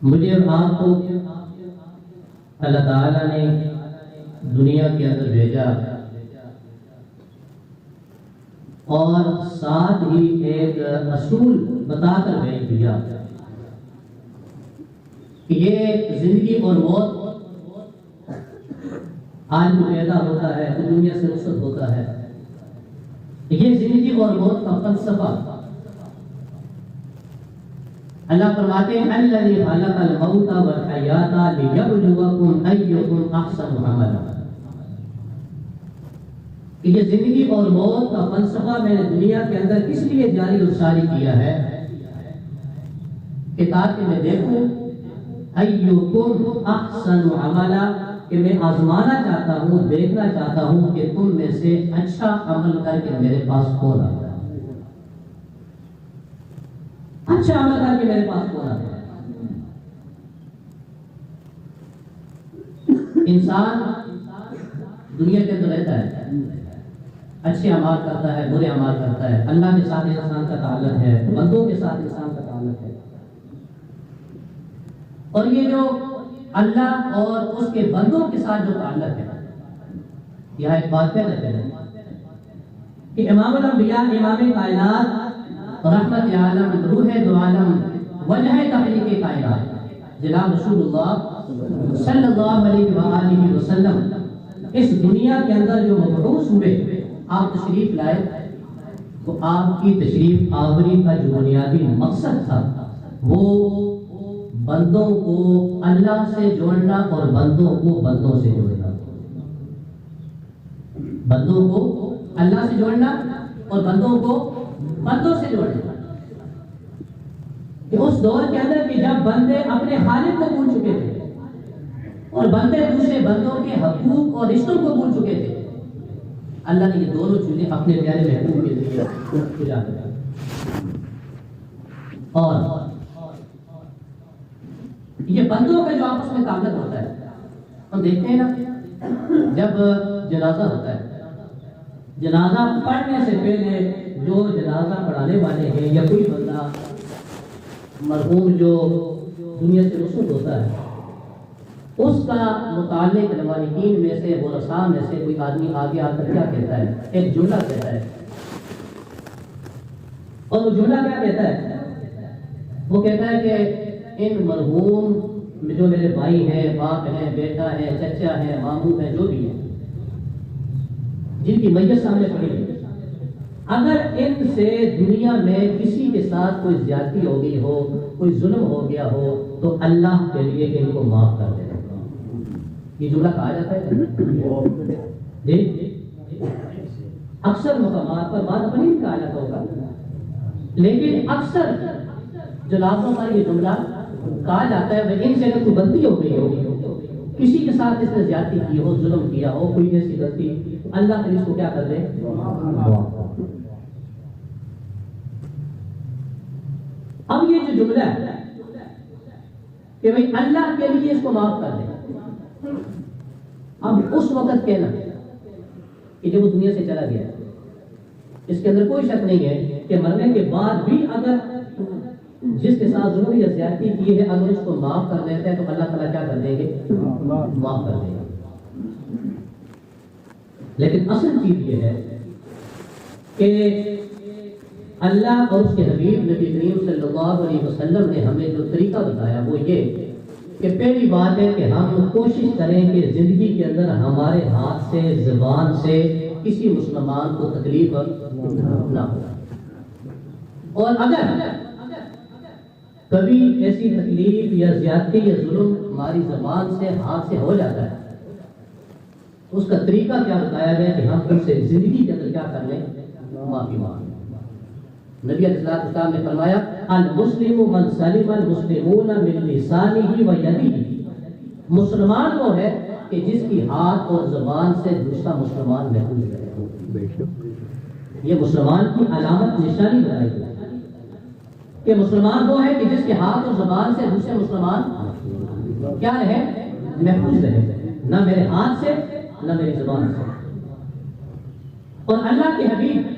مجھے اور آپ کو اللہ تعالیٰ نے دنیا کے اندر بھیجا اور ساتھ ہی ایک اصول بتا کر بھیج دیا کہ یہ زندگی اور موت آدمی پیدا ہوتا ہے تو دنیا سے رخصت ہوتا ہے. یہ زندگی اور موت کا فلسفہ اللہ فرماتے ہیں الذی خلق الموت والحیات لیبلوکم ایکم احسن عملا. کہ یہ زندگی اور موت کا فلسفہ میں نے دنیا کے اندر اس لیے جاری اور ساری کیا ہے کہ تاکہ میں دیکھوں ایکم احسن عملا، کہ میں آزمانا چاہتا ہوں، دیکھنا چاہتا ہوں کہ تم میں سے اچھا عمل کر کے میرے پاس کون آتا ہے، اچھا عمل کر کے میرے پاس کون آتا ہے. انسان دنیا کے اندر رہتا ہے، اچھے اعمال کرتا ہے، برے اعمال کرتا ہے. اللہ کے ساتھ انسان کا تعلق ہے، بندوں کے ساتھ انسان کا تعلق ہے. اور یہ جو اللہ اور اس کے بندوں کے ساتھ جو تعلق ہے، یہاں ایک بات کہہ رہتے ہیں کہ امام الانبیاء، امام کائنات، رحمت عالم، روح دو عالم، وجہ تخلیق کائنات جناب رسول اللہ صلی اللہ علیہ وآلہ وسلم اس دنیا کے اندر جو مبعوث ہوئے، آپ تشریف لائے، تو آپ کی تشریف آوری کا جو بنیادی مقصد تھا وہ بندوں کو اللہ سے جوڑنا اور بندوں کو بندوں سے جوڑنا. بندوں کو اللہ سے جوڑنا اور بندوں کو بندوں سے جوڑنا. کہ اس دور کے اندر کہ جب بندے اپنے خالق کو بھول چکے تھے اور بندے دوسرے بندوں کے حقوق اور رشتوں کو بھول چکے تھے، اللہ نے یہ دونوں چیزیں اپنے پیارے محبوب کے ذریعے پوجا کیا. اور یہ بندوں کا جو آپس میں تعلق ہوتا ہے، ہم دیکھتے ہیں نا جب جنازہ ہوتا ہے، جنازہ پڑھنے سے پہلے جو جنازہ پڑھانے والے ہیں یا کوئی بندہ مرحوم جو دنیا سے رخصت ہوتا ہے، اس کا متعلق روایتین میں سے، ورثاء میں سے کوئی آدمی آگے آ کر کیا کہتا ہے، ایک جملہ کہتا ہے. اور وہ جملہ کیا کہتا ہے؟ وہ کہتا ہے کہ ان مرحوم جو میرے بھائی ہیں، باپ ہیں، بیٹا ہے، چچا ہے، ماموں ہے، جو بھی ہے، جن کی میت سامنے پڑی ہے، اگر ان سے دنیا میں کسی کے ساتھ کوئی زیادتی ہو گئی ہو، کوئی ظلم ہو گیا ہو، تو اللہ کے لیے ان کو معاف کر دے. یہ جملہ کہا جاتا ہے جی. اکثر مقامات پر بات اپنی بھی کہا جاتا ہوگا، لیکن اکثر جنازوں پر یہ جملہ کہا جاتا ہے ان سے اگر کوئی غلطی ہو گئی ہو، کسی کے ساتھ اس نے زیادتی کی ہو، ظلم کیا ہو، کوئی ایسی غلطی، اللہ تعالیٰ اس کو کیا کر دے؟ اب یہ جو جملہ ہے کہ بھئی اللہ کے لیے اس کو معاف کر دے، اب اس وقت کہنا کہ جب وہ دنیا سے چلا گیا، اس کے اندر کوئی شک نہیں ہے کہ مرنے کے بعد بھی اگر جس کے ساتھ ظلم یا زیادتی کی ہے اگر اس کو معاف کر دیتے ہیں تو اللہ تعالیٰ کیا کر دیں گے؟ معاف کر دیں گے. لیکن اصل چیز یہ ہے کہ اللہ اور اس کے حبیب نبی کریم صلی اللہ علیہ وسلم نے ہمیں جو طریقہ بتایا وہ یہ کہ پہلی بات ہے کہ ہم کوشش کریں کہ زندگی کے اندر ہمارے ہاتھ سے، زبان سے کسی مسلمان کو تکلیف نہ ہو. اور اگر کبھی ایسی تکلیف یا زیادتی یا ظلم ہماری زبان سے، ہاتھ سے ہو جاتا ہے، تو اس کا طریقہ کیا بتایا گیا کہ ہم ان سے زندگی کے اندر کیا کر لیں؟ معافی مانگیں. نبی علیہ السلام نے فرمایا المسلم من سلم المسلمون من لسانه و یده. مسلمان وہ ہے کہ جس کی ہاتھ اور زبان سے دوسرا مسلمان محفوظ رہے. یہ مسلمان کی علامت نشانی بتائی گئی کہ مسلمان وہ ہے کہ جس کے ہاتھ اور زبان سے دوسرے مسلمان کیا رہے؟ محفوظ رہے، نہ میرے ہاتھ سے نہ میری زبان سے. اور اللہ کے حبیب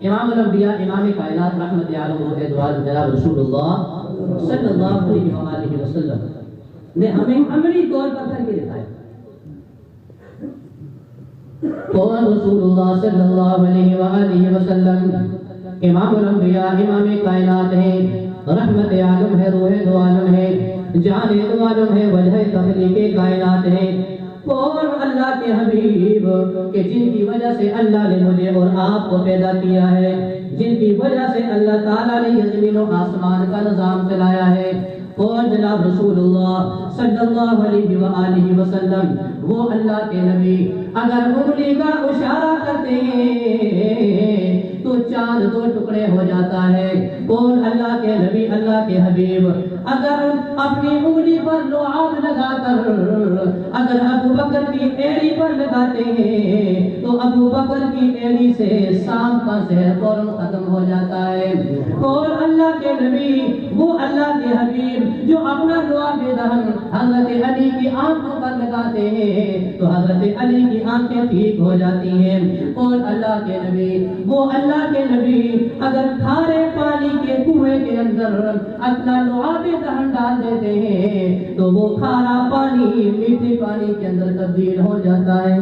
امام الانبیاء امام کائنات رحمت علیہ جناب رسول اللہ صلی اللہ علیہ وآلہ وسلم نے ہمیں عملی طور پر کر کے دکھایا. کون رسول اللہ صلی اللہ علیہ وآلہ وسلم امام الانبیاء امام کائنات ہے، رحمت عالم ہے، روح دو عالم ہے، جان دو عالم ہے، وجہ تخلیق کائنات ہے. کون اللہ کے حبیب کہ جن کی وجہ سے اللہ نے مجھے اور آپ کو پیدا کیا ہے، جن کی وجہ سے اللہ تعالیٰ نے یہ زمین و آسمان کا نظام چلایا ہے. کون جناب رسول اللہ صلی اللہ علیہ وآلہ وسلم، وہ اللہ کے نبی. اگر انگلی کا اشارہ کرتے ہیں تو چاند دو ٹکڑے ہو جاتا ہے. کون اللہ کے نبی اللہ کے حبیب اگر اپنی انگلی پر لعاب لگا کر اگر ابو بکر کی ایڑی پر لگاتے ہیں تو ابو بکر کی ایڑی سے سانپ کا زہر فوراً ختم ہو جاتا ہے. کون اللہ کے نبی وہ اللہ کے حبیب جو اپنا لعاب دہن حضرت علی کی آنکھوں پر لگاتے ہیں تو حضرت علی کی آنکھیں ٹھیک ہو جاتی ہیں. کون اللہ کے نبی وہ اللہ کے نبی اگر کھارے پانی کے کنویں کے اندر اپنا لعاب دہن ڈال دیتے ہیں تو وہ کھارا پانی میٹھے پانی کے اندر تبدیل ہو جاتا ہے.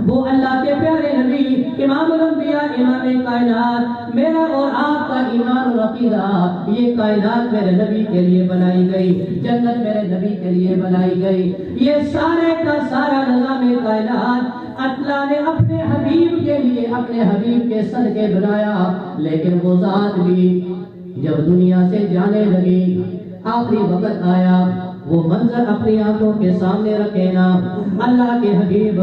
وہ اللہ کے پیارے نبی امام الانبیاء امام کائنات، میرا اور آپ کا ایمان و عقیدہ یہ کائنات میرے نبی کے لیے بنائی گئی، جنت میرے نبی کے لیے بنائی گئی. یہ سارے کا سارا نظام کائنات اللہ نے اپنے حبیب کے لیے اپنے حبیب کے صدقے بنایا. لیکن وہ ذات بھی جب دنیا سے جانے لگی، آخری وقت آیا، وہ منظر اپنی آنکھوں کے سامنے رکھے نا. اللہ کے حبیب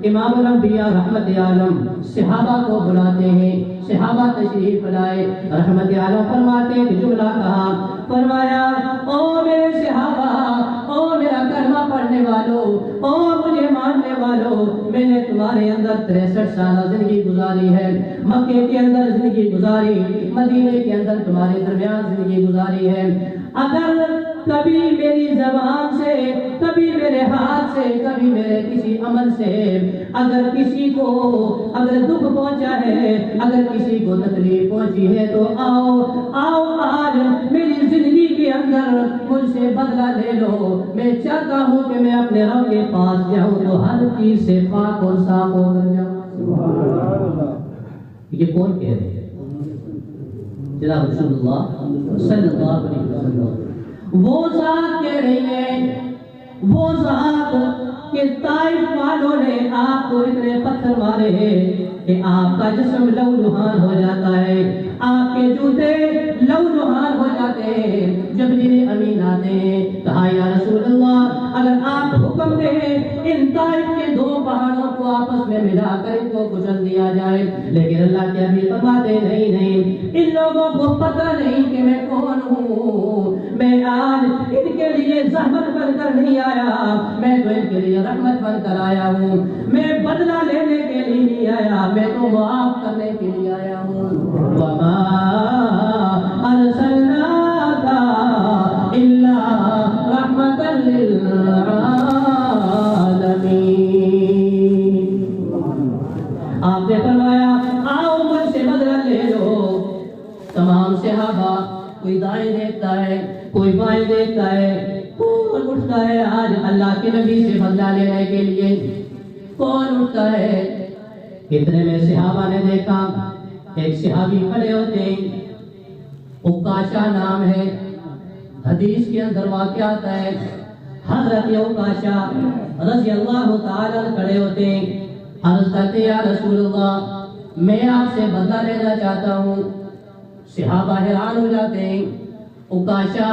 امام الانبیاء رحمت عالم صحابہ کو بلاتے ہیں، صحابہ تشریف لائے، رحمت عالم فرماتے ایک جملہ کہا، فرمایا او میرے صحابہ، او میرا کلمہ پڑھنے والوں، او مجھے ماننے والوں، میں نے تمہارے اندر 63 سالہ زندگی گزاری ہے، مکے کے اندر زندگی گزاری، مدینے کے اندر تمہارے درمیان زندگی گزاری ہے. اگر کبھی میری زبان سے، کبھی میرے ہاتھ سے، کبھی میرے کسی عمل سے اگر کسی کو اگر دکھ پہنچا ہے، اگر کسی کو تکلیف پہنچی ہے تو آؤ آج میری زندگی کے اندر مجھ سے بدلہ لے لو. میں چاہتا ہوں کہ میں اپنے رب کے پاس جاؤں تو ہر چیز سے پاک اور صاف ہو کر جاؤں. یہ کون کہہ رہے ہیں؟ جناب رسول اللہ صلی اللہ علیہ وسلم. وہ ذات کہہ رہی ہے، وہ ذات کہ طائف والوں نے آپ کو اتنے پتھر مارے ہیں کہ آپ کا جسم لہو لہان ہو جاتا ہے، آپ کے جوتے لہو لہان ہو جاتے ہیں. جبریل امین آتے ہیں، کہا یا رسول اللہ اگر آپ حکم دیں ان طائف کے 2 پہاڑوں کو آپس میں ملا کر ان کو کچل دیا جائے. لیکن اللہ کے حبیب فرماتے نہیں، ان لوگوں کو پتہ نہیں کہ میں کون ہوں. میں آج ان کے لیے زحمت بن کر نہیں آیا، میں تو ان کے لیے رحمت بن کر آیا ہوں. میں بدلہ لینے کے لیے نہیں آیا، میں تو معاف کرنے کے لیے آیا ہوں. وما ارسلناک الا رحمۃ للعالمین. آپ نے فرمایا آؤ مجھ سے بدلہ لے لو. تمام صحابہ، کوئی دائیں دیکھتا ہے، کوئی بائیں دیکھتا ہے، کون اٹھتا ہے آج اللہ کے نبی سے بدلہ لینے کے لیے؟ کون اٹھتا ہے؟ اتنے میں صحابہ نے دیکھا ایک صحابی کھڑے ہوتے ہیں، عکاشہ نام ہے، حدیث کے اندر واقع آتا ہے. حضرت عکاشہ رضی اللہ تعالیٰ کھڑے ہوتے ہیں، عرض کرتے یا رسول اللہ میں آپ سے بدلہ لینا چاہتا ہوں. صحابہ حیران ہو جاتے ہیں، عکاشہ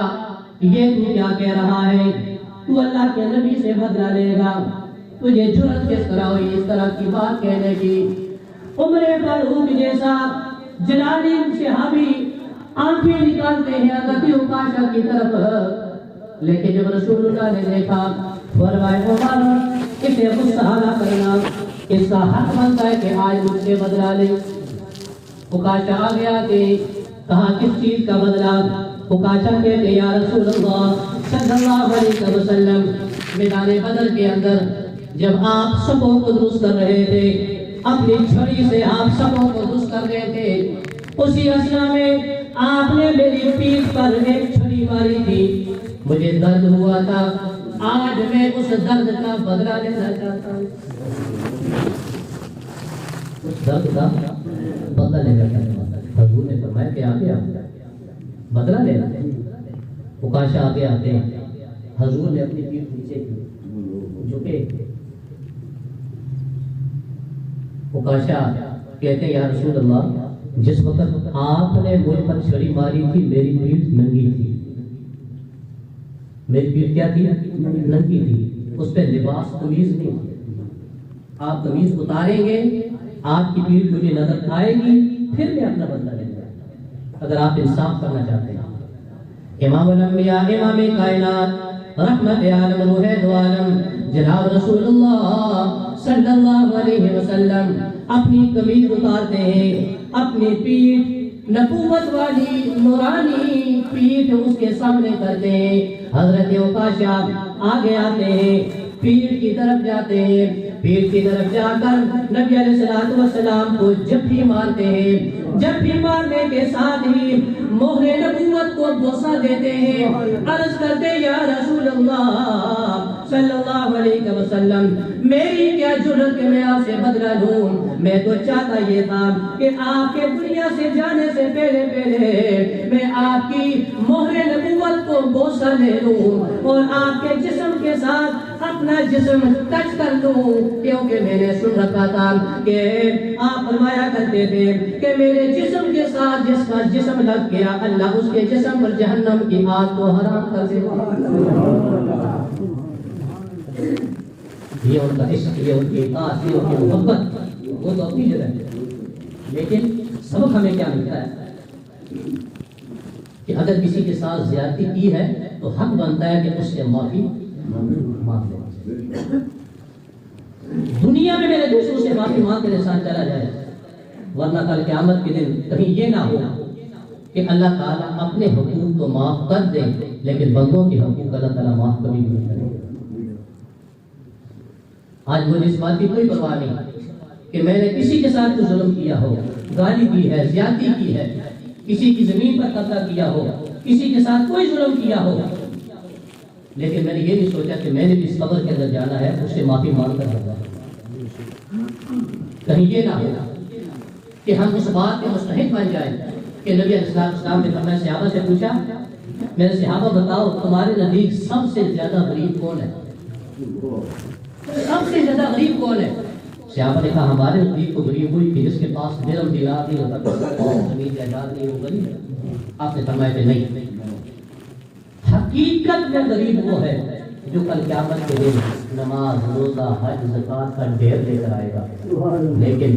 یہ تو کیا کہہ رہا ہے؟ تو اللہ کے نبی سے بدلہ لے گا؟ تجھے جرأت کس طرح ہوئی اس طرح کی بات کہنے کی؟ عمر فاروق جیسا جلالی صحابی آنکھیں نکالتے ہیں حضرت عکاشہ کی طرف. لیکن جب رسول اللہ نے دیکھا فرمایا عمر اسے غصہ نہ کرنا، اس کا حق بنتا ہے کہ آج مجھ سے بدلہ لے. عکاشہ آ گیا کہ کہا کس چیز کا بدلہ؟ عکاشہ کہتے یا رسول اللہ صلی اللہ علیہ وسلم میدان بدر کے اندر جب آپ صفوں کو درست کر رہے تھے، اپنی چھری سے آپ سبوں کو دست کر رہے تھے، اسی اثنا میں آپ نے میری پیٹھ پر ایک چھری ماری تھی، مجھے درد ہوا تھا، آج میں اس درد کا بدلہ لینا چاہتا ہوں، اس درد کا بدلہ لینا چاہتا ہوں۔ حضور نے فرمایا کہ آگے آپ بدلہ لینا، عکاشہ آگے آتے ہیں، حضور نے اپنی پیٹھ نیچے کی، جھکے، عکاشہ کہتے ہیں یا رسول اللہ، جس وقت آپ نے مجھ پر چھری ماری تھی میری پیٹھ ننگی تھی، میری پیٹھ کیا تھی؟ ننگی تھی، اس پہ لباس قمیض نہیں تھی، آپ قمیض اتاریں گے آپ کی پیٹھ مجھے نظر آئے گی، پھر میں اپنا بدلہ لیں گے، اگر آپ انصاف کرنا چاہتے ہیں۔ امام الانبیاء، امام کائنات، رحمت عالم، روح دو عالم، جناب رسول اللہ صلی اللہ علیہ وسلم اپنی قمیض اتارتے ہیں، اپنی پیٹھ نبوت والی نورانی پیٹھ اس کے سامنے کرتے ہیں، حضرت عکاشہ آگے آتے ہیں، پیٹھ کی طرف جاتے ہیں، پیٹھ کی طرف جا کر نبی علیہ السلام کو جھپی مارتے ہیں، جھپی مارنے کے ساتھ ہی مہر نبوت کو بوسہ دیتے ہیں، عرض کرتے یا رسول اللہ صلی اللہ علیہ وسلم میری کیا جرت کہ میں آپ سے بدلہ لوں، میں تو چاہتا یہ تھا کہ آپ کے دنیا سے جانے سے پہلے میں آپ کی مہر نبوت کو بوسہ لے لوں اور آپ کے جسم کے ساتھ اپنا جسم ٹچ کر لوں، کیونکہ میں نے سن رکھا تھا کہ آپ فرمایا کرتے تھے کہ میرے جسم کے ساتھ جس کا جسم لگ گیا اللہ اس کے جسم پر جہنم کی آگ کو حرام کر دے۔ یہ ان کا عشق، یہ ان کی اطاعت، یہ ان کی محبت، وہ تو اپنی جگہ ہے، لیکن سبق ہمیں کیا ملتا ہے کہ اگر کسی کے ساتھ زیادتی کی ہے تو حق بنتا ہے کہ اس سے معافی مانگ لے، دنیا میں میرے دوستوں سے معافی مانگ کے ساتھ چلا جائے، ورنہ کل قیامت کے دن کہیں یہ نہ ہو کہ اللہ تعالیٰ اپنے حقوق کو معاف کر دے لیکن بندوں کے حقوق اللہ تعالیٰ معاف کبھی نہیں کرے۔ آج مجھے اس بات کی کوئی پرواہ نہیں کہ میں نے کسی کے ساتھ کوئی ظلم کیا ہو، گالی دی ہے، زیادتی کی ہے، کسی کی زمین پر قبضہ کیا ہو، کسی کے ساتھ کوئی ظلم کیا ہو، لیکن میں نے یہ نہیں سوچا کہ میں نے اس قبر کے اندر جانا ہے اس سے معافی مانگ کر جانا ہے، کہیں یہ نہ ہو کہ ہم اس بات کے مستحق بن جائیں کہ نبی علیہ السلام نے فرمایا، صحابہ سے پوچھا میرے صحابہ بتاؤ تمہارے نزدیک سب سے زیادہ غریب کون ہے؟ سب سے زیادہ غریب کون ہے؟ صحابہ نے کہا ہمارے نزدیک کو غریب ہوئی کہ جس کے پاس درہم دینار نہیں ہوتا، زمین جائیداد نہیں، وہ غریب ہے۔ آپ نے فرمایا کہ نہیں، حقیقت میں غریب وہ ہے جو کل قیامت کے دن نماز، روزہ، حج، زکات کا ڈھیر لے کر آئے گا، لیکن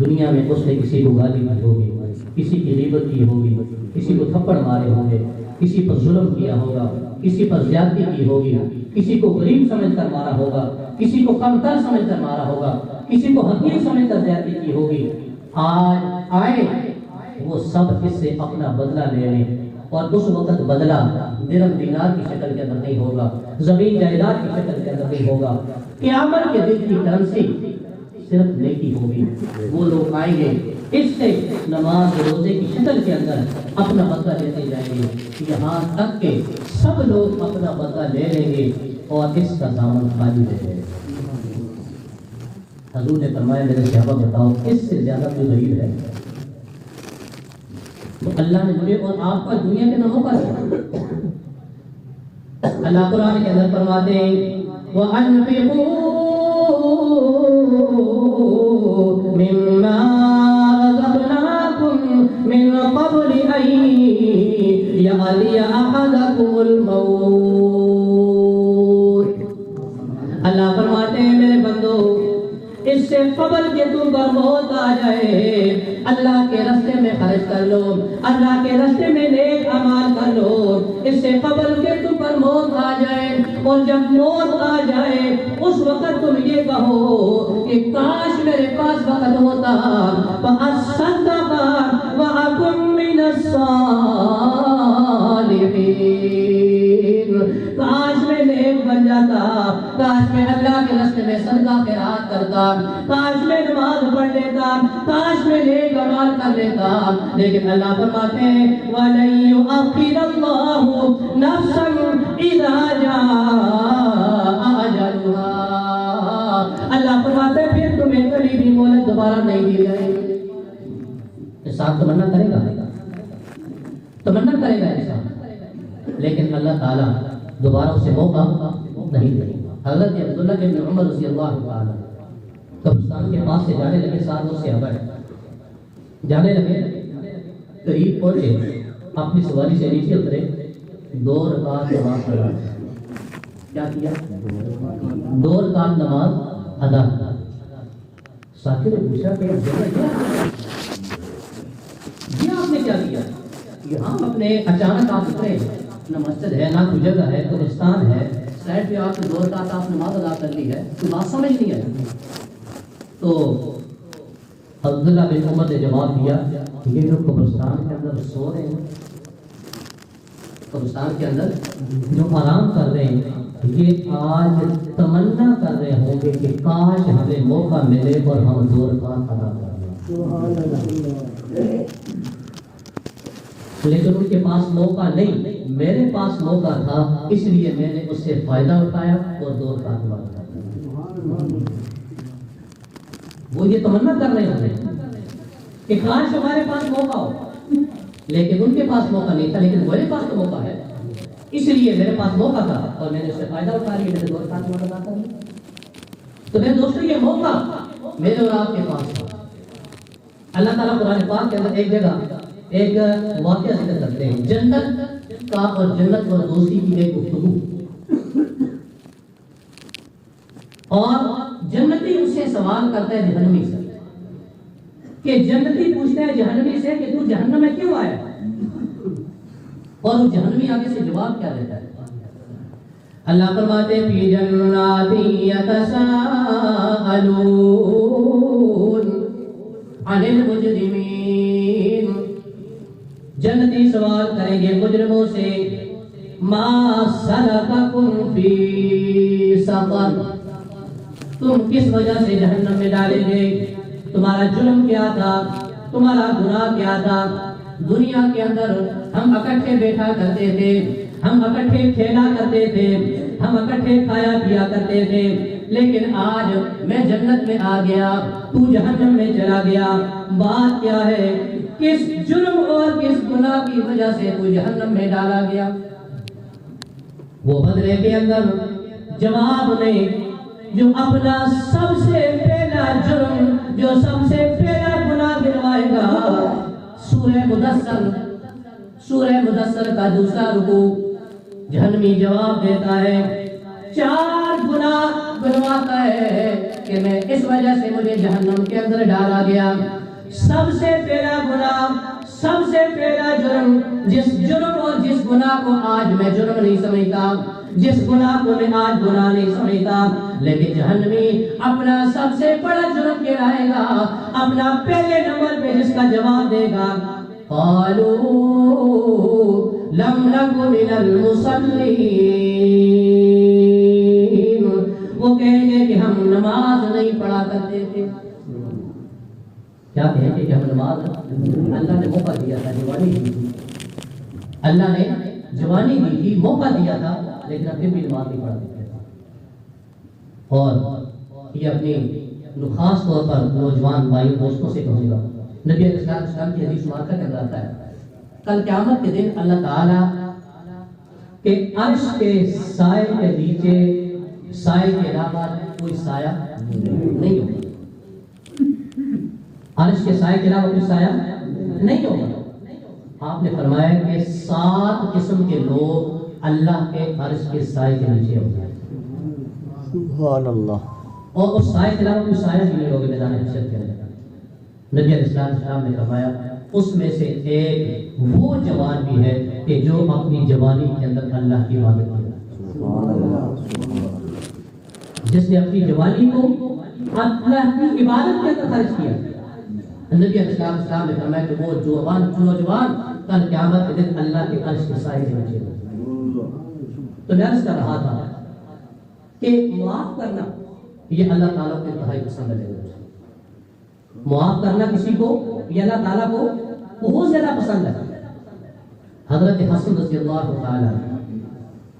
دنیا میں اس نے کسی کو گالی دی ہوگی، کسی کی غیبت کی ہوگی، کسی کو تھپڑ مارے ہوں گے، کسی پر ظلم کیا ہوگا، کسی پر زیادتی کی ہوگی، کسی کو غریب سمجھ کر مارا ہوگا، کسی کو کمتر سمجھ کر مارا ہوگا، کسی کو حقیر سمجھ کر زیادتی کی ہوگی۔ آج آئے وہ سب اس سے اپنا بدلہ لے لیں، اور اس وقت بدلہ درہم دینار کی شکل کے اندر نہیں ہوگا، زمین جائیداد کی شکل کے اندر نہیں ہوگا، قیامت کے دن کی کرنسی صرف نیکی ہوگی۔ وہ لوگ آئیں گے اس سے نماز روزے کی شکل کے اندر اپنا بدلہ لیتے جائیں گے، یہاں تک کہ سب لوگ اپنا بدلہ لے لیں گے اور اس کا دامن خالی رہے گا۔ حضور نے فرمایا میرے صحابہ بتاؤ اس سے زیادہ کوئی غریب ہے؟ تو اللہ نے مجھے اور آپ کا دنیا کے ناموں کا دیا۔ اللہ قرآن کے اندر فرماتے ہیں وَأَنفِقُوا مِمَّا رَزَقْنَاكُم مِّن قَبْلِ أَن يَأْتِيَ أَحَدَكُمُ الْمَوْتُ۔ اللہ فرماتے ہیں میرے بندو اس سے قبل کہ تم پر موت آ جائے اللہ کے راستے میں خرچ کر لو، اللہ کے راستے میں نیک اعمال کر لو، اس سے قبل کہ تم پر موت آ جائے، اور جب موت آ جائے اس وقت تم یہ کہو کہ کاش میرے پاس وقت ہوتا فَأَصَّدَّقَ وَأَكُن مِّنَ الصَّالِحِينَ، کاش میں نیک بن جاتا، کاش میں اللہ کے کے راستے میں صدقہ خیرات کرتا، کاش میں نماز پڑھ لیتا، کاش میں نیک اعمال کر لیتا، لیکن اللہ فرماتے ہیں وَلَن يُؤَخِّرَ اللَّهُ نَفْسًا إِذَا جَاءَ أَجَلُهَا، اللہ فرماتے ہیں پھر تمہیں کبھی بھی مہلت دوبارہ نہیں دی جائے گی۔ انسان تمنا کرے گا، تمنا کرے گا انسان، لیکن اللہ تعالیٰ دوبارہ اسے موقع نہیں دے گا۔ حضرت عبداللہ بن عمر رضی اللہ تعالیٰ قبرستان کے پاس سے جانے لگے، ساتھ اس سے ابر جانے لگے، قریب پہنچے، اپنی سواری سے نیچے اترے، 2 رکعت نماز پڑھا۔ کیا کیا؟ 2 رکعت نماز ادا۔ ساتھی نے پوچھا کہ یہ آپ نے کیا کیا؟ یہاں اپنے اچانک آپ اترے، نہ مسجد ہے نہ کوئی جگہ ہے، قبرستان ہے، سائڈ پہ آپ نے 2 رکعت آپ نماز ادا کر لی ہے، تو بات سمجھ نہیں آئی۔ تو عبداللہ بن عمر نے جواب دیا یہ جو قبرستان کے اندر سو رہے ہیں، قبرستان کے اندر جو آرام کر رہے ہیں، یہ آج تمنا کر رہے ہوں گے کہ کاش ہمیں موقع ملے اور ہم 2 رکعت ادا کر لیں، لیکن ان کے پاس موقع نہیں، میرے پاس موقع تھا، اس لیے میں نے اس سے فائدہ اٹھایا اور 2 رکعت ادا کر۔ وہ یہ تمنا کر رہے ہوں گے کہ کاش ہمارے پاس موقع ہو، لیکن ان کے پاس موقع نہیں تھا، لیکن میرے پاس تو موقع ہے، اس لیے میرے پاس موقع تھا اور میں نے اس سے فائدہ اٹھا لیا، میں نے 2 رکعت ادا کر لی۔ تو میرے دوستوں یہ موقع میرے اور آپ کے پاس تھا۔ اللہ تعالیٰ قرآن پاک کے اندر ایک جگہ ایک واقعہ ذکر کرتے ہیں، جنت کا اور جنت اور دوستی کی ایک گفتگو، اور جنتی اس سے سوال کرتا ہے جہنمی سے، کہ جنتی پوچھتا ہے جہنمی سے کہ تو جہنم میں کیوں آیا، اور وہ جہنمی آگے سے جواب کیا دیتا ہے؟ اللہ فرماتے ہیں فی جنات یتساءلون عن المجرمین، جنتی سوال کریں گے مجرموں سے ما سلککم فی سقر، تم کس وجہ سے جہنم میں ڈالیں گے، تمہارا جرم کیا تھا، تمہارا گناہ کیا تھا۔ دنیا کے اندر ہم اکٹھے بیٹھا کرتے تھے، ہم اکٹھے کھیلا کرتے تھے، ہم اکٹھے کھایا پیا کرتے تھے، لیکن آج میں جنت میں آ گیا، تو جہنم میں چلا گیا، بات کیا ہے، کس جرم اور کس گناہ کی وجہ سے تو جہنم میں ڈالا گیا؟ وہ بدلے کے اندر جواب نہیں، جو اپنا سب سے پہلا جرم، جو سب سے پہلا گناہ گنوائے گا، سورہ مدثر کا 2 رکوع، جہنمی جواب دیتا ہے 4 گناہ گنواتا ہے کہ میں اس وجہ سے مجھے جہنم کے اندر ڈالا گیا۔ سب سے پہلا گناہ، سب سے پہلا جرم، جس جرم اور جس گناہ کو آج میں جرم نہیں سمجھتا، جس گناہ کو میں آج گناہ نہیں سمجھتا، لیکن جہنمی اپنا سب سے بڑا جرم کہلائے گا، اپنا پہلے نمبر پہ جس کا جواب دے گا قالوا لم نک من المصلین، وہ کہیں گے کہ ہم نماز نہیں پڑھا کرتے تھے۔ کیا کہیں گے کہ ہم نماز، اللہ نے موقع دیا تھا، جوانی دی تھی، اللہ نے جوانی دی تھی، موقع دیا تھا، لیکن اب بھی نماز نہیں پڑھا کرتے تھے۔ اور یہ اپنی خاص طور پر نوجوان بھائی دوستوں سے کہوں گا، نبی علیہ السلام کی حدیث مارکا کے اندر آتا ہے کل قیامت کے دن اللہ تعالیٰ کے عرش کے سائے کے نیچے سائے کے علاوہ کوئی سایہ نہیں ہوگا، عرش کے سائے کے علاوہ کوئی سایہ نہیں ہوگا۔ آپ نے فرمایا کہ 7 قسم کے لوگ اللہ کے عرش کے سائے کے نیچے ہوں گے، سبحان اللہ، اور اس سائے کے علاوہ کوئی سایہ بھی نہیں ہوگا میدان حشر کے اندر۔ نبی علیہ السلام نے فرمایا اس میں سے ایک وہ جوان بھی ہے کہ جو اپنی جوانی کے اندر اللہ کی عبادت کرتا ہے، جس نے اپنی جوانی کو اللہ کی عبادت کے اندر خرچ کیا۔ نبی علیہ السلام نے فرمایا کہ وہ نوجوان کل قیامت کے دن اللہ کے عرش کے سائے کے نیچے ہوگا۔ تو میں عرض کر رہا تھا کہ معاف کرنا یہ اللہ تعالیٰ کو انتہائی پسند ہے. معاف کرنا کسی کو یہ اللہ تعالیٰ کو بہت زیادہ پسند ہے. حضرت حسن رضی اللہ تعالیٰ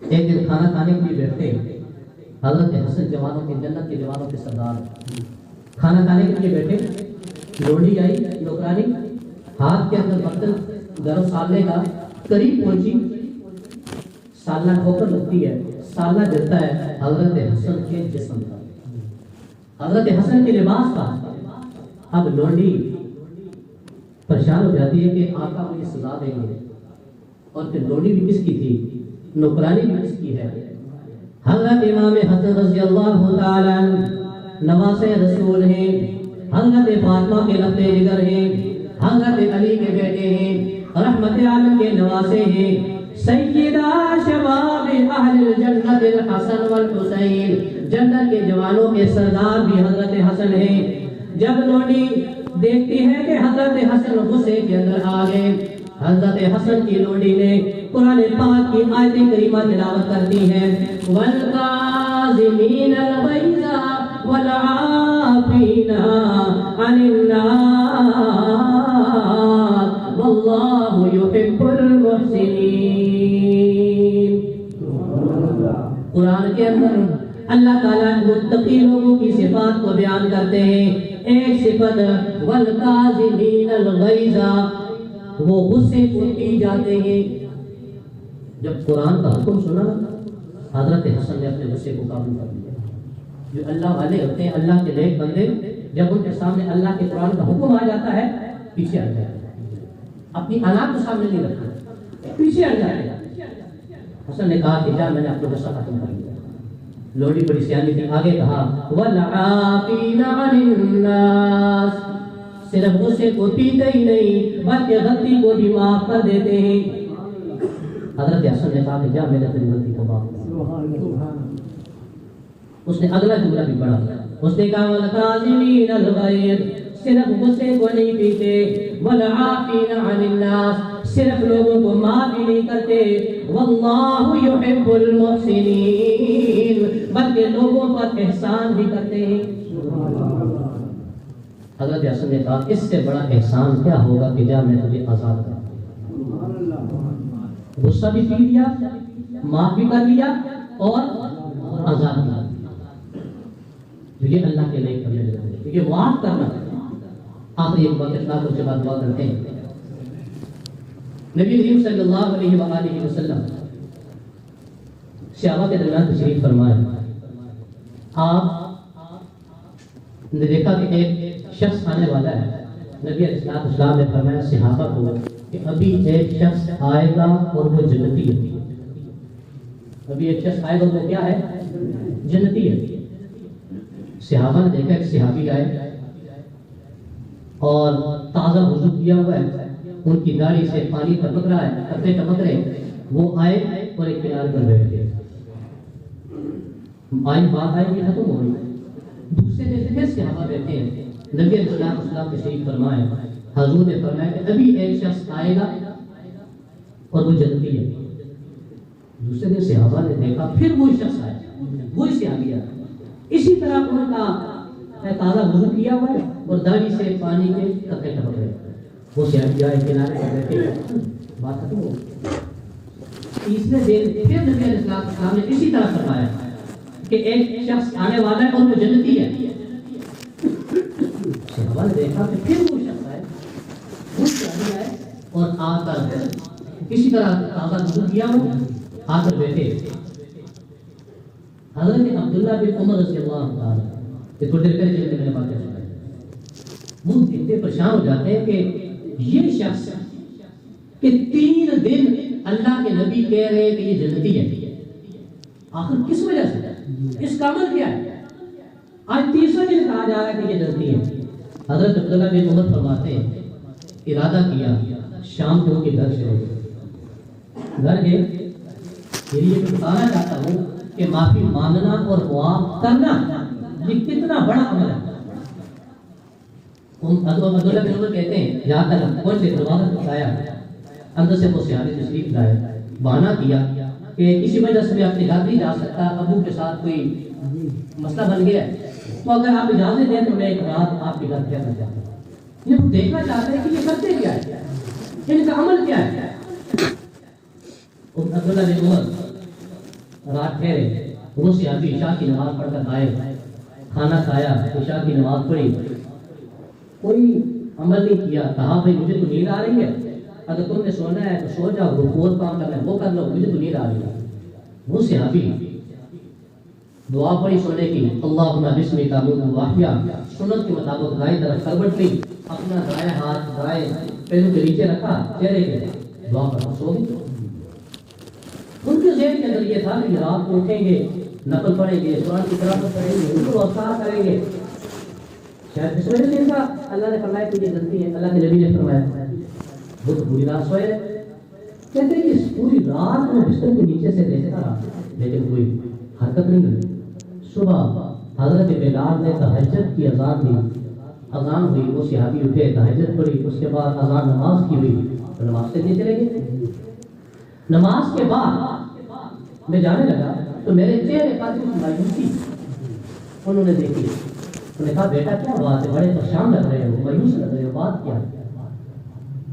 ایک دن کھانا کھانے کے لیے بیٹھے. حضرت حسن جوانوں کے جنت کے جوانوں کے سردار کھانا کھانے کے لیے بیٹھے. لوڑی آئی نوکرانی ہاتھ کے اندر برتن گرم سالنے کا قریب پہنچی. سالنا ٹھوکر لگتی ہے, سالنا گرتا ہے حضرت حسن کے جسم کا, حضرت حسن کے لباس کا. اب لونڈی پریشان ہو جاتی ہے کہ آقا مجھے سزا دیں گے. اور پھر لونڈی بھی کس کی تھی, نوکرانی بھی کس کی ہے. حضرت امام حسن رضی اللہ تعالیٰ نواسے رسول ہیں, حضرت فاطمہ کے لفظ جگر ہیں, حضرت علی کے بیٹے ہیں, رحمت عالم کے نواسے ہیں. سیدہ شباب اہل الجنت الحسن والحسین, جنت کے جوانوں کے سردار بھی حضرت حسن ہیں. جب لونڈی دیکھتی ہے کہ حضرت حسن غصے کے اندر آ گئے, حضرت حسن کی لونڈی نے قرآن پاک کی آیت کریمہ تلاوت کرتی ہے. والکاظمین الغیظ والعافین عن الناس واللہ یحب المحسنین. قرآن کے اندر اللہ تعالیٰ متقی لوگوں کی صفات کو بیان کرتے ہیں. ایک صفت والکاظمین الغیظ, وہ غصے کو پی جاتے ہیں. جب قرآن کا حکم سنا حضرت حسن نے اپنے غصے کو قابو کر لیا. جو اللہ والے ہوتے ہیں, اللہ کے نیک بندے, جب ان کے سامنے اللہ کے قرآن کا حکم آ جاتا ہے پیچھے ہٹ جاتے ہیں, اپنی آلات کو سامنے نہیں رکھتے, پیچھے ہٹ جاتے ہیں. حسن نے کہا کہ جا میں نے اپنا غصہ ختم کر لیا. لوڈی بڑی سیانی تھی, آگے کہا والعافین عن الناس, صرف غصے کو پیتے ہی نہیں بلکہ غلطی کو بھی معاف کر دیتے ہیں. حضرت حسن نے کہا کہ جا میں نے تیری غلطی کو معاف کر. اس نے اگلا جملہ بھی پڑھا, اس نے کہا والکاظمین الغیظ, صرف غصے کو نہیں پیتے, والعافین عن الناس, صرف لوگوں کو معاف ہی نہیں کرتے, واللہ یحب المحسنین, بلکہ لوگوں پر احسان بھی کرتے ہیں. حضرت حسن نے کہا اس سے بڑا احسان کیا ہوگا کہ جا میں تجھے آزاد کر. غصہ بھی پی لیا, معاف بھی کر لیا اور آزاد کر. یہ اللہ کے لیے کرنے لگے, یہ معاف کرنا. آخری ایک بات اطلاع کے بعد دعا کرتے ہیں. نبی کریم صلی اللہ علیہ وآلہ وسلم صحابہ کے درمیان تشریف فرمائے. آپ نے دیکھا کہ ایک شخص آنے والا ہے. نبی علیہ السلام نے فرمایا صحابہ کو کہ ابھی ایک شخص آئے گا اور وہ جنتی ہے. ابھی ایک شخص آئے گا اور وہ کیا ہے, جنتی ہے. صحابہ نے دیکھا ایک صحابی آئے اور تازہ وضو کیا ہوا ہے, ان کی داڑھی سے پانی ٹپک رہا ہے, قطرے ٹپک رہے. وہ آئے اور ایک کنارے پر بیٹھ گئے. بات آئی یہ ختم ہو گئی. دوسرے دن پھر صحابہ بیٹھے ہیں. نبی علیہ السلام تشریف فرمائے. حضور نے فرمایا کہ ابھی ایک شخص آئے گا اور وہ جنتی ہے. دوسرے دن صحابہ نے دیکھا پھر وہی شخص آیا, وہی صحابی آیا. اسی طرح ان کا تازہ وضو کیا ہوا ہے اور داڑھی سے پانی کے قطرے ٹپک رہے. وہ صحابی آئے کنارے پر بیٹھے, بات ختم ہو گئی. تیسرے دن پھر نبی علیہ السلام نے اسی طرح فرمایا کہ ایک شخص آنے والا ہے اور وہ جنتی ہے. صحابہ نے دیکھا کہ پھر وہ شخص آئے, وہ صحابی آئے اور آ کر اسی طرح تازہ وضو کیا ہو, آ کر بیٹھے. حضرت عبداللہ بن عمر رضی اللہ تعالیٰ, یہ تھوڑی دیر پہلے جب میں نے باتیں سنائی, وہ اتنے پریشان ہو جاتے ہیں کہ یہ شخص کہ 3 دن اللہ کے نبی کہہ رہے ہیں کہ یہ جنتی ہے, آخر کس وجہ سے, اس کا عمل کیا ہے؟ آج تیسرے دن کہا جا رہا ہے کہ یہ جنتی ہے. حضرت عبداللہ بن عمر فرماتے ہیں ارادہ کیا شام کو ان کے گھر چلے گئے. گھر گئے, یہ بتانا چاہتا ہوں کہ معافی مانگنا اور معاف کرنا یہ کتنا بڑا عمل ہے. عبداللہ بن عمر کہتے ہیں جہاں تک پہنچے دروازہ کھٹکایا, اندر سے وہ صحابی تشریف لائے, بہانہ کیا کہ کسی وجہ سے میں اپنے گھر نہیں جا سکتا, ابو کے ساتھ کوئی مسئلہ بن گیا ہے, تو اگر آپ اجازت دیں تو میں ایک رات آپ کے گھر کہنا چاہتا ہوں، یہ دیکھنا چاہتے ہیں کہ یہ کرتے کیا ہے، ان کا عمل کیا ہے۔ عبداللہ بن عمر رات ٹھہرے، وہ صحابی عشاء کی نماز پڑھ کر آئے، کھانا کھایا، عشاء کی نماز پڑھی، کوئی عمل نہیں کیا، کہا بھائی مجھے تو نیند آ رہی ہے، اگر تم نے سونا ہے تو سو جاؤ، وہ کام کرنا ہے وہ کر لو، مجھے تو نیند آ رہی ہے۔ وہ صحابی دعا پڑھی سونے کی، اللہم بسمک اموت واحیا، سنت کے مطابق دائیں طرف کروٹ لی، اپنا دائیں ہاتھ دائیں پیروں کے نیچے رکھا، چہرے کے دعا پڑھا، سو گئے۔ ان کے ذہن کے اندر یہ تھا کہ رات کو اٹھیں گے، نفل پڑھیں گے، قرآن کی تلاوت کریں گے، ان کو اذکار کریں گے، شاید اس وجہ سے ان کا اللہ نے فرمایا کہ یہ غلطی ہے، اللہ کے نبی نے فرمایا وہ تو پوری رات سوئے، کہتے ہیں کہ اس پوری رات میں بستر کے نیچے سے دیکھتا رہا لیکن کوئی حرکت نہیں ہوئی۔ صبح حضرت بلال نے تہجد کی اذان دی، اذان ہوئی، وہ صحابی اٹھے، تہجد پڑھی، اس کے بعد اذان نماز کی ہوئی تو نماز کے لیے چلے گئے۔ نماز کے بعد میں جانے لگا تو میرے چہرے پر کچھ مایوسی انہوں نے دیکھی، انہوں نے کہا بیٹا کیا بات ہے، بڑے پریشان لگ رہے ہو، مایوس لگ رہے ہو، بات کیا ہے؟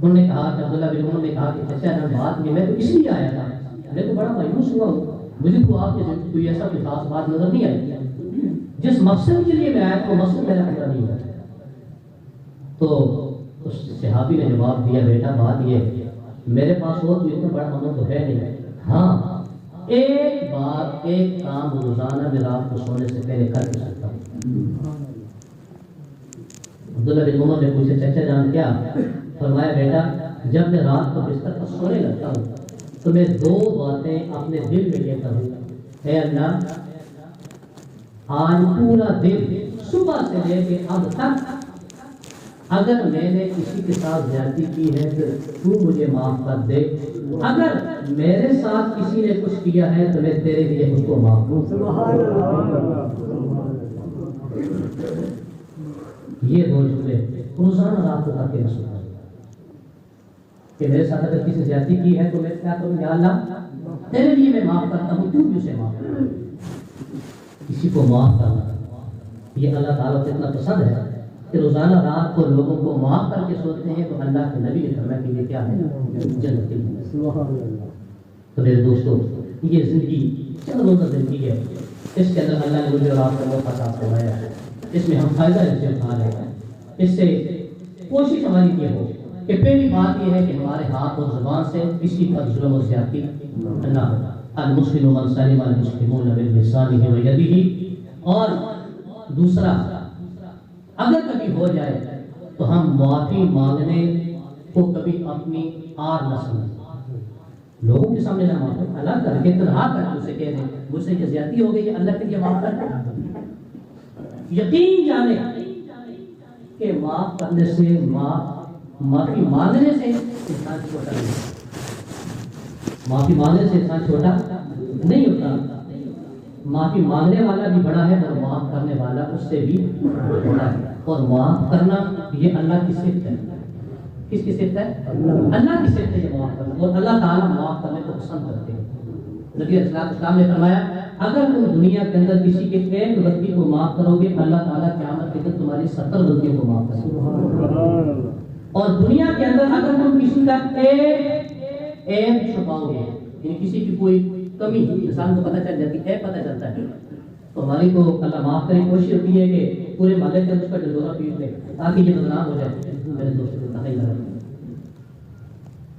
انہوں نے کہا کہ عبداللہ بن عمر نے کہا کہ چچا نہ بات نہیں، میں تو اس لیے آیا تھا، میں تو بڑا مایوس ہوا ہوں، مجھے تو آپ کے کوئی ایسا کوئی خاص بات نظر نہیں آئی، جس مقصد کے لیے میں آیا تو مقصد میرا پورا نہیں ہوا۔ تو اس صحابی نے جواب دیا بیٹا بات یہ ہے میرے پاس اور کوئی اتنا بڑا عمل تو ہے نہیں، ہاں ایک بات ایک کام روزانہ میں رات کو سونے سے پہلے کر کے سکتا ہوں۔ عبداللہ بن عمر نے پوچھا چچا جان کیا؟ فرمایا بیٹا جب میں رات کو بستر پر سونے لگتا ہوں تو میں دو باتیں اپنے دل میں کہتا ہوں، اے اللہ آج پورا دن صبح سے لے کے اب تک اگر میں نے کسی کے ساتھ زیادتی کی ہے تو مجھے معاف کر دے، اگر میرے ساتھ کسی نے کچھ کیا ہے تو میں تیرے لیے اس کو معاف کروں۔ یہ دو جملے روزانہ رات کو کر کے نہ سنا کہ میرے ساتھ اگر کسی زیادتی کی ہے تو میں کیا کروں، یا اللہ تیرے لیے میں معاف کرتا ہوں، تو بھی اسے معاف کر۔ کسی کو معاف کرنا یہ اللہ تعالیٰ کو اتنا پسند ہے کہ روزانہ رات کو لوگوں کو معاف کر کے سوتے ہیں، تو اللہ کے نبی نے فرمایا کہ یہ کیا ہے، جنت کی ہے۔ تو میرے دوستو یہ زندگی چند روزہ زندگی ہے، اس کے اندر اللہ نے مجھے اور آپ کو موقع عطا فرمایا ہے، اس میں ہم فائدہ اس سے اٹھا رہے ہیں۔ اس سے کوشش ہماری یہ ہو کہ پہلی بات یہ ہے کہ ہمارے ہاتھ اور زبان سے کسی پر ظلم و زیادتی نہ ہو۔ المسلم من سلم المسلمون من لسانه ويده، اور دوسرا اگر کبھی ہو جائے تو ہم معافی مانگنے کو کبھی اپنی آر نہ سمجھیں، لوگوں کے سامنے نہ معافی اللہ کر کے تنہا کر اسے کہہ دیں مجھ سے یہ زیادتی ہو گئی ہے، اللہ کے لیے معاف کر دیں۔ یقین جانے کہ معاف کرنے سے معافی مانگنے سے انسان چھوٹا نہیں ہوتا، معافی مانگنے سے انسان چھوٹا نہیں ہوتا، معافی مانگنے والا بھی بڑا ہے اور معاف کرنے والا اس سے بھی بڑا ہے۔ اور معاف کرنا یہ اللہ کی صفت ہے۔ کس کی صفت ہے؟ اللہ کی صفت ہے یہ معاف کرنا، اور اللہ تعالیٰ معاف کرنے کو پسند کرتے ہیں۔ نبی علیہ السلام نے فرمایا اگر تم دنیا کے اندر کسی کے ایک غلطی کو معاف کرو گے، اللہ تعالیٰ قیامت کے دن تمہاری 70 غلطیوں کو معاف کرے گا۔ اور دنیا کے اندر اگر تم کسی کا ایک عیب چھپاؤ گے، یعنی کسی کی کوئی کمی انسان کو پتہ چل جاتی ہے، پتہ چلتا ہے، تو ہماری تو اللہ معاف کرنے کی کوشش ہوتی ہے کہ پورے محلے کے اندر اس کا ڈنڈورا پیٹ لے تاکہ یہ بدنام ہو جائے۔ میرے دوستوں کو تخیل لگا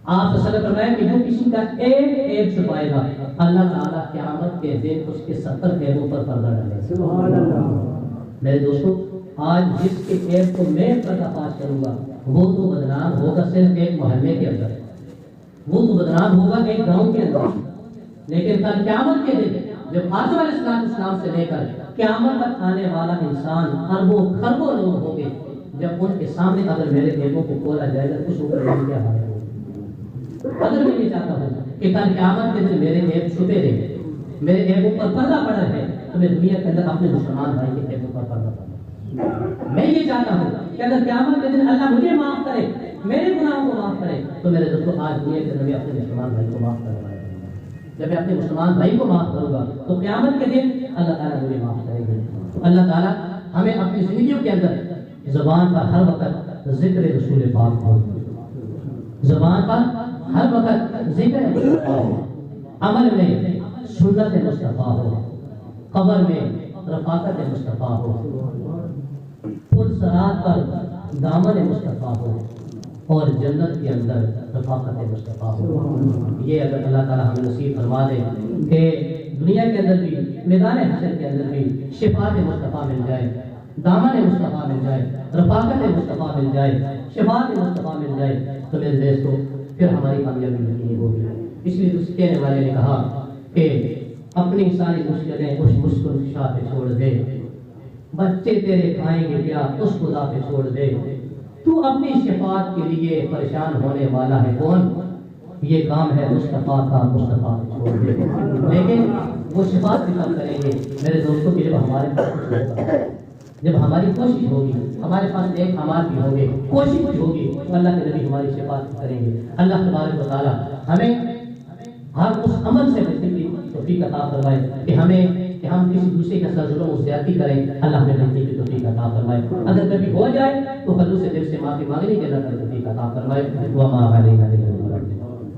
آپ صلی اللہ علیہ وسلم کہ جو کسی کا ایک عیب چھپائے گا، اللہ تعالیٰ قیامت کے دن اس کے 70 عیبوں پر پردہ ڈالے گا۔ سبحان اللہ۔ میرے دوستو آج جس کے عیب کو میں پردہ فاش کروں گا وہ تو بدنام ہوگا صرف ایک محلے کے اندر، وہ تو بدنام ہوگا ایک گاؤں کے اندر، لیکن کل قیامت کے دن جب آدم علیہ السلام سے لے کر قیامت تک آنے والا انسان اربوں خربوں لوگ ہوں گے، جب ان کے سامنے اگر میرے عیبوں کو کھولا جائے گا تو اس اوپر کیا حال ہوگا۔ اگر میں یہ چاہتا ہوں کہ کل قیامت کے دن میرے عیب چھپے رہے، میرے عیبوں پر پردہ پڑا ہے، تو میں دنیا کے اندر اپنے مسلمان بھائی کے عیبوں پر پردہ پڑا۔ میں یہ چاہتا ہوں کہ اگر قیامت کے دن اللہ مجھے معاف کرے، میرے گناہوں کو معاف کرے، تو میرے دوستوں آج دنیا کے اندر میں اپنے مسلمان بھائی کو معاف کروں گا۔ جب میں اپنے مسلمان بھائی کو معاف کروں گا تو قیامت کے دن اللہ تعالیٰ مجھے معاف کرے گا۔ اللہ تعالیٰ ہمیں اپنی زندگیوں کے اندر زبان پر ہر وقت ذکر رسول پاک ہو، زبان پر ہر وقت ذکر مصطفیٰ ہو، عمل میں سنت مصطفیٰ ہو، قبر میں رفاقت مصطفیٰ ہو، پل صراط پر دامن مصطفیٰ ہو، اور جنت کے اندر رفاقت مصطفیٰ ہو۔ یہ اگر اللہ تعالیٰ ہمیں نصیب فرما دے کہ دنیا کے اندر بھی میدان حشر کے اندر بھی شفاعت مصطفیٰ مل جائے، دامن مصطفیٰ مل جائے، رفاقت مصطفیٰ مل جائے، شفاعت مصطفیٰ مل جائے، تو میرے دوستو پھر ہماری کامیابی نہیں ہوگی۔ اس لیے اس کہنے والے نے کہا کہ اپنی ساری مشکلیں اس مشکل شاہ پہ چھوڑ دے، بچے تیرے کھائیں گے کیا اس خدا پہ چھوڑ دے، تو اپنی شفاعت کے لیے پریشان ہونے والا ہے کون؟ یہ کام ہے مصطفیٰ کا، مصطفیٰ پہ چھوڑ دے۔ لیکن وہ شفاعت بھی کب کریں گے میرے دوستوں کی؟ جب ہمارے پاس کچھ ہوگا، جب ہماری کوشش ہوگی، ہمارے پاس ایک اعمال بھی ہوگی، کوشش بھی ہوگی، تو اللہ کے نبی ہماری شفاعت کریں گے۔ اللہ تبارک و تعالیٰ ہمیں ہر اس عمل سے بچنے کی توفیق عطا فرمائے کہ ہم کسی دوسرے کے ساتھ ظلم و زیادتی کریں، اللہ ہمیں بچنے کی توفیق عطا فرمائے۔ اگر کبھی ہو جائے تو خلوص دل سے معافی مانگنے کی اللہ تعالیٰ توفیق عطا فرمائے۔ وما علینا الا